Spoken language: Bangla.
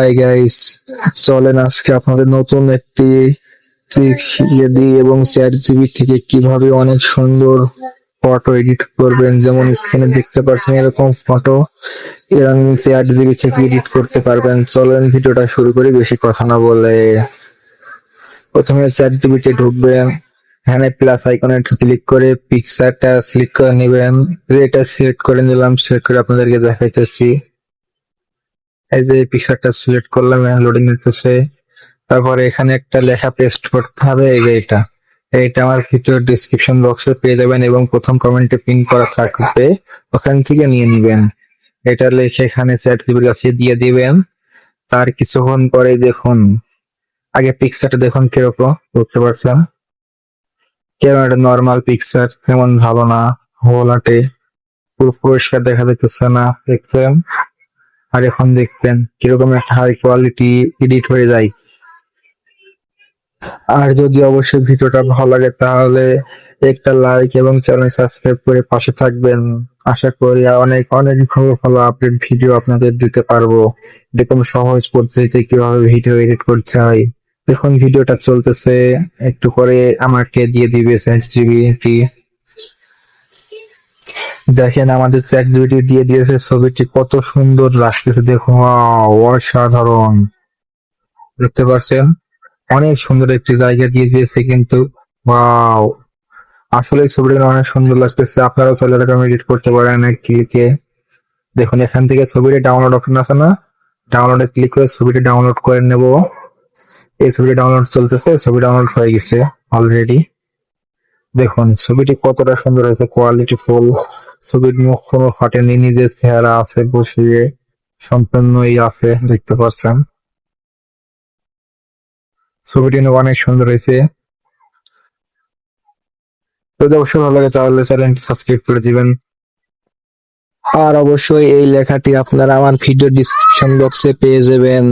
হাই গাইস, চলেন আজকে আপনাদের নতুন একটি ট্রিক শিখিয়ে দিই এবং চ্যাট জিবি থেকে কিভাবে অনেক সুন্দর ফটো এডিট করবেন। যেমন স্ক্রিনে দেখতে পাচ্ছেন এরকম ফটো চ্যাট জিবি থেকে এডিট করতে পারবেন। চলেন ভিডিওটা শুরু করি বেশি কথা না বলে। প্রথমে চ্যাট জিবিতে ঢুকবেন, এখানে প্লাস আইকনে ক্লিক করে পিকচারটা সিলেক্ট করে নেবেন। এটা সিলেক্ট করে নিলাম, সিলেক্ট করে আপনাদেরকে দেখাইতেছি। এই যে পিকচারটা সিলেক্ট করলাম, লোডিং নিতেছে। তারপরে এখানে একটা লেখা পেস্ট করতে হবে, এই যে এইটা আমার ভিডিও ডেসক্রিপশন বক্সে পেয়ে যাবেন এবং প্রথম কমেন্টে পিন করা থাকবে, ওখান থেকে নিয়ে নিবেন। এটা লিখে এখানে চ্যাট জিবির কাছে দিয়ে দিবেন। তার কিছুক্ষণ পরে দেখুন, আগে পিকচারটা দেখুন কিরকম, বুঝতে পারছেন? কেমন একটা নর্মাল পিকচার, তেমন ভালো না, হোলাটে পুরো পরিষ্কার দেখা যাইতেছে না, দেখছেন? আর এখন দেখবেন কিরকম একটা হাই কোয়ালিটি এডিট হয়ে যায়। আর যদি অবশ্যই ভিডিওটা ভালো লাগে তাহলে একটা লাইক এবং চ্যানেল সাবস্ক্রাইব করে পাশে থাকবেন। আশা করি অনেক অনেক ভালো ভালো আপডেট ভিডিও আপনাদের দিতে পারবো, এরকম সহজ পদ্ধতিতে কিভাবে ভিডিও এডিট করতে হয়। দেখুন ভিডিওটা চলতেছে, একটু করে আমাকে দিয়ে দিবে চ্যাট জিপিটি। দেখেন আমাদের চ্যাট জিপিটি দিয়ে দিয়েছে, ছবিটি কত সুন্দর লাগতেছে, দেখুন অসাধারণ, দেখতে পাচ্ছেন? অনেক সুন্দর একটি জায়গা দিয়ে দিয়েছে কিন্তু। ওয়াও, আসলে ছবিটা অনেক সুন্দর লাগতেছে। আপনারাও চাইলে এরকম এডিট করতে পারেন এক ক্লিকে। দেখুন এখান থেকে ছবিটা ডাউনলোড অপশন আছে না, ডাউনলোডে ক্লিক করে ছবিটা ডাউনলোড করে নেব। এই ছবিটা ডাউনলোড চলতেছে, ছবি ডাউনলোড হয়ে গেছে অলরেডি। দেখুন ছবিটি কতটা সুন্দর হয়েছে, কোয়ালিটি ফুল। ছবির মুখ কোনো ফাটেনি, নিজের চেহারা আছে বসিয়ে সম্পূর্ণই আছে, দেখতে পাচ্ছেন? ছবিটি অনেক সুন্দর হয়েছে। যদি অবশ্যই ভালো লাগে তাহলে চ্যানেলটি সাবস্ক্রাইব করে দিবেন। আর অবশ্যই এই লেখাটি আপনারা আমার ভিডিও ডিসক্রিপশন বক্সে পেয়ে যাবেন।